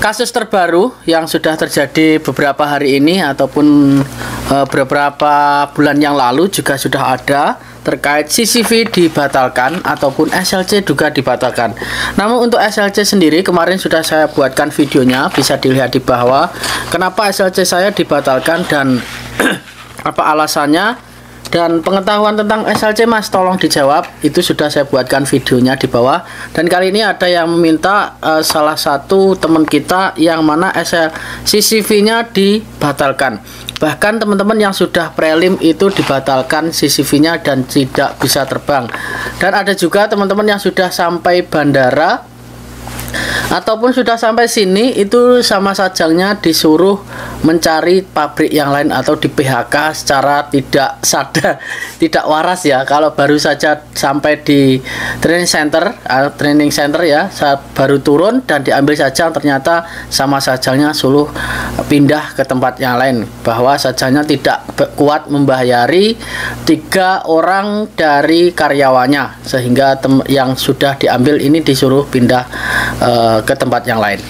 Kasus terbaru yang sudah terjadi beberapa hari ini ataupun beberapa bulan yang lalu juga sudah ada terkait CCV dibatalkan ataupun SLC juga dibatalkan. Namun untuk SLC sendiri kemarin sudah saya buatkan videonya, bisa dilihat di bawah kenapa SLC saya dibatalkan dan apa alasannya. Dan pengetahuan tentang SLC Mas, tolong dijawab. Itu sudah saya buatkan videonya di bawah. Dan kali ini ada yang meminta salah satu teman kita yang mana CCV-nya dibatalkan. Bahkan teman-teman yang sudah prelim itu dibatalkan CCV-nya dan tidak bisa terbang. Dan ada juga teman-teman yang sudah sampai bandara ataupun sudah sampai sini itu sama sajangnya disuruh mencari pabrik yang lain atau di PHK secara tidak sadar, tidak waras ya. Kalau baru saja sampai di training center ya, saat baru turun dan diambil sajang ternyata sama sajangnya suruh pindah ke tempat yang lain, bahwa sajangnya tidak kuat membayari 3 orang dari karyawannya sehingga yang sudah diambil ini disuruh pindah ke tempat yang lain.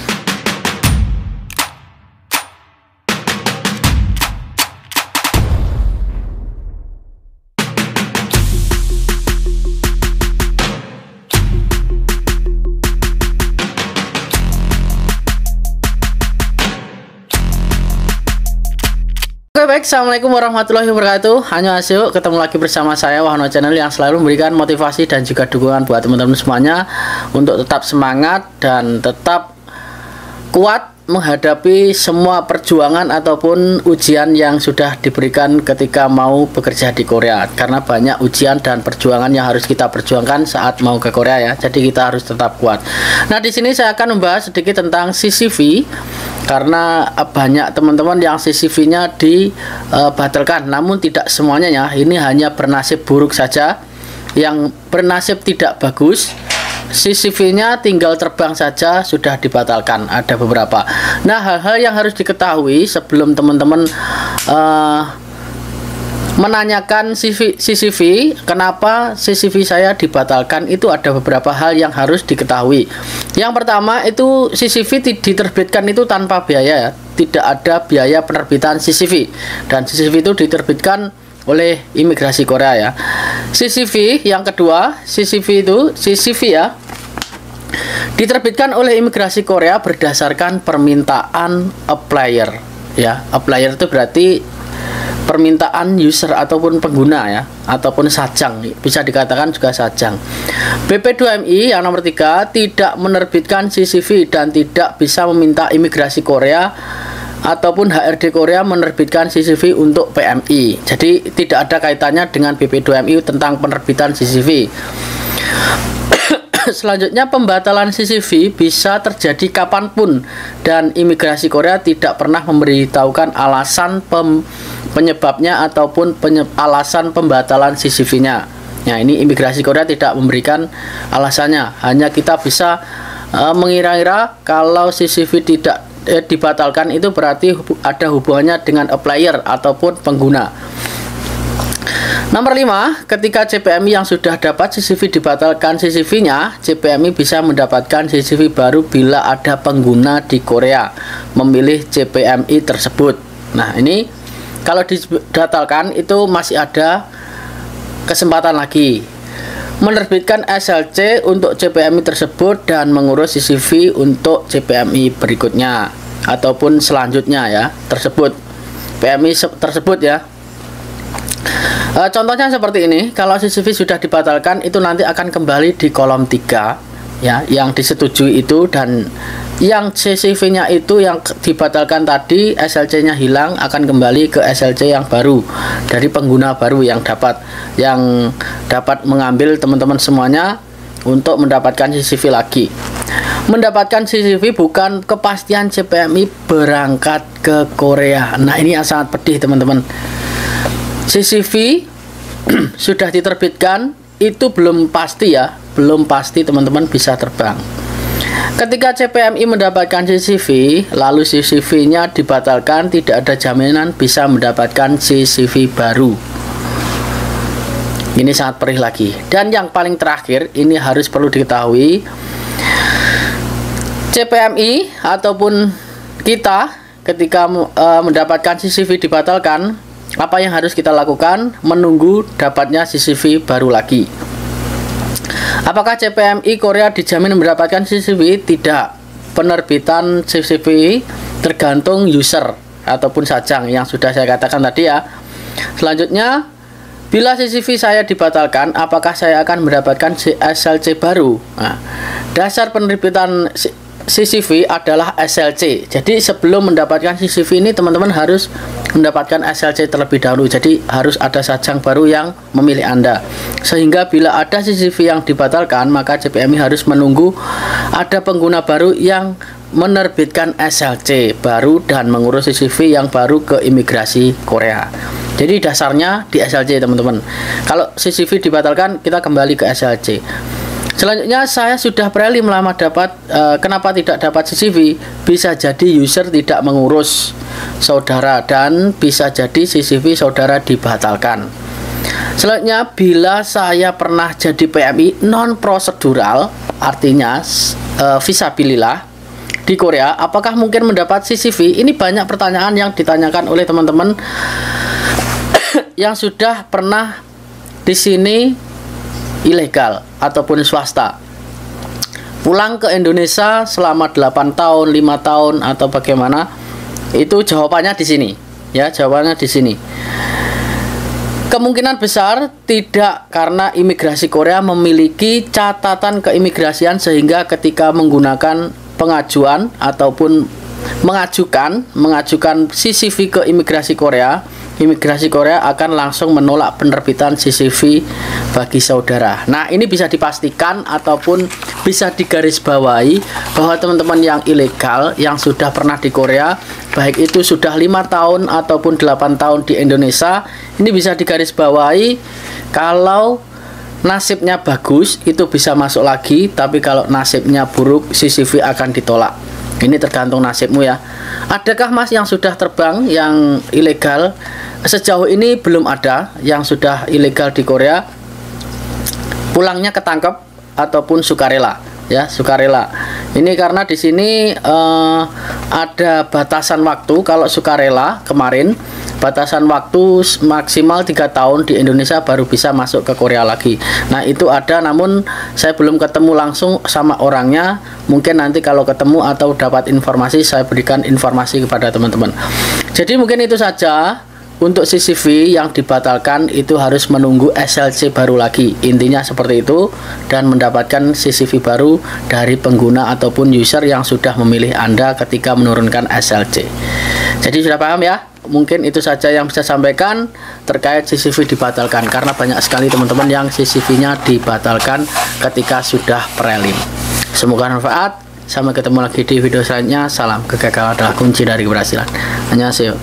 Oke baik, assalamualaikum warahmatullahi wabarakatuh. Annyeonghaseyo, ketemu lagi bersama saya Wahno Channel yang selalu memberikan motivasi dan juga dukungan buat teman-teman semuanya untuk tetap semangat dan tetap kuat menghadapi semua perjuangan ataupun ujian yang sudah diberikan ketika mau bekerja di Korea. Karena banyak ujian dan perjuangan yang harus kita perjuangkan saat mau ke Korea ya. Jadi kita harus tetap kuat. Nah, di sini saya akan membahas sedikit tentang CCV karena banyak teman-teman yang CCV-nya dibatalkan. Namun tidak semuanya ya. Ini hanya bernasib buruk saja. Yang bernasib tidak bagus, CCV-nya tinggal terbang saja sudah dibatalkan. Ada beberapa. Nah, hal-hal yang harus diketahui sebelum teman-teman menanyakan CCV, kenapa CCV saya dibatalkan, itu ada beberapa hal yang harus diketahui. Yang pertama itu CCV diterbitkan itu tanpa biaya ya. Tidak ada biaya penerbitan CCV. Dan CCV itu diterbitkan oleh imigrasi Korea ya. CCV yang kedua, CCV ya, diterbitkan oleh imigrasi Korea berdasarkan permintaan applier ya. Applier itu berarti permintaan user ataupun pengguna ya, ataupun sajang, bisa dikatakan juga sajang. BP2MI yang nomor 3 tidak menerbitkan CCV dan tidak bisa meminta imigrasi Korea ataupun HRD Korea menerbitkan CCV untuk PMI. Jadi tidak ada kaitannya dengan BP2MI tentang penerbitan CCV. Selanjutnya, pembatalan CCV bisa terjadi kapanpun dan imigrasi Korea tidak pernah memberitahukan alasan penyebabnya ataupun alasan pembatalan CCV-nya. Nah, ini imigrasi Korea tidak memberikan alasannya. Hanya kita bisa mengira-ngira kalau CCV tidak dibatalkan itu berarti ada hubungannya dengan applier ataupun pengguna. Nomor 5, ketika CPMI yang sudah dapat CCV dibatalkan CCV-nya, CPMI bisa mendapatkan CCV baru bila ada pengguna di Korea memilih CPMI tersebut. Nah, ini kalau dibatalkan itu masih ada kesempatan lagi menerbitkan SLC untuk CPMI tersebut dan mengurus CCV untuk CPMI berikutnya ataupun selanjutnya ya, tersebut PMI tersebut ya. Contohnya seperti ini, kalau CCV sudah dibatalkan itu nanti akan kembali di kolom 3 ya, yang disetujui itu, dan yang CCV-nya itu yang dibatalkan tadi SLC-nya hilang akan kembali ke SLC yang baru dari pengguna baru yang dapat mengambil teman-teman semuanya untuk mendapatkan CCV lagi. Mendapatkan CCV bukan kepastian CPMI berangkat ke Korea. Nah, ini yang sangat pedih teman-teman. CCV sudah diterbitkan itu belum pasti ya, belum pasti teman-teman bisa terbang. Ketika CPMI mendapatkan CCV lalu CCV-nya dibatalkan, tidak ada jaminan bisa mendapatkan CCV baru. Ini sangat perih lagi. Dan yang paling terakhir, ini harus perlu diketahui, CPMI ataupun kita ketika mendapatkan CCV dibatalkan, apa yang harus kita lakukan? Menunggu dapatnya CCV baru lagi. Apakah CPMI Korea dijamin mendapatkan CCV? Tidak. Penerbitan CCV tergantung user ataupun sajang yang sudah saya katakan tadi ya. Selanjutnya, bila CCV saya dibatalkan, apakah saya akan mendapatkan SLC baru? Nah, dasar penerbitan CCV adalah SLC. Jadi sebelum mendapatkan CCV ini teman-teman harus mendapatkan SLC terlebih dahulu. Jadi harus ada sajang baru yang memilih Anda. Sehingga bila ada CCV yang dibatalkan, maka CPMI harus menunggu ada pengguna baru yang menerbitkan SLC baru dan mengurus CCV yang baru ke imigrasi Korea. Jadi dasarnya di SLC teman-teman. Kalau CCV dibatalkan, kita kembali ke SLC. Selanjutnya, saya sudah prelim lama kenapa tidak dapat CCV? Bisa jadi user tidak mengurus saudara dan bisa jadi CCV saudara dibatalkan. Selanjutnya, bila saya pernah jadi PMI non prosedural, artinya visabilillah di Korea, apakah mungkin mendapat CCV? Ini banyak pertanyaan yang ditanyakan oleh teman-teman yang sudah pernah di sini ilegal ataupun swasta, pulang ke Indonesia selama 8 tahun, 5 tahun atau bagaimana? Itu jawabannya di sini. Ya, jawabannya di sini. Kemungkinan besar tidak, karena imigrasi Korea memiliki catatan keimigrasian sehingga ketika menggunakan pengajuan ataupun mengajukan CCV ke imigrasi Korea, imigrasi Korea akan langsung menolak penerbitan CCV bagi saudara. Nah, ini bisa dipastikan ataupun bisa digarisbawahi bahwa teman-teman yang ilegal yang sudah pernah di Korea, baik itu sudah 5 tahun ataupun 8 tahun di Indonesia, ini bisa digarisbawahi kalau nasibnya bagus itu bisa masuk lagi, tapi kalau nasibnya buruk CCV akan ditolak. Ini tergantung nasibmu ya. Adakah Mas yang sudah terbang yang ilegal? Sejauh ini belum ada yang sudah ilegal di Korea. Pulangnya ketangkep ataupun sukarela, ya, sukarela. Ini karena di sini ada batasan waktu. Kalau sukarela kemarin batasan waktu maksimal 3 tahun di Indonesia baru bisa masuk ke Korea lagi. Nah, itu ada, namun saya belum ketemu langsung sama orangnya. Mungkin nanti kalau ketemu atau dapat informasi, saya berikan informasi kepada teman-teman. Jadi mungkin itu saja. Untuk CCV yang dibatalkan itu harus menunggu SLC baru lagi. Intinya seperti itu, dan mendapatkan CCV baru dari pengguna ataupun user yang sudah memilih Anda ketika menurunkan SLC. Jadi sudah paham ya? Mungkin itu saja yang bisa sampaikan terkait CCV dibatalkan, karena banyak sekali teman-teman yang CCV-nya dibatalkan ketika sudah prelim. Semoga bermanfaat. Sampai ketemu lagi di video selanjutnya. Salam, kegagalan adalah kunci dari keberhasilan. Annyeonghaseyo.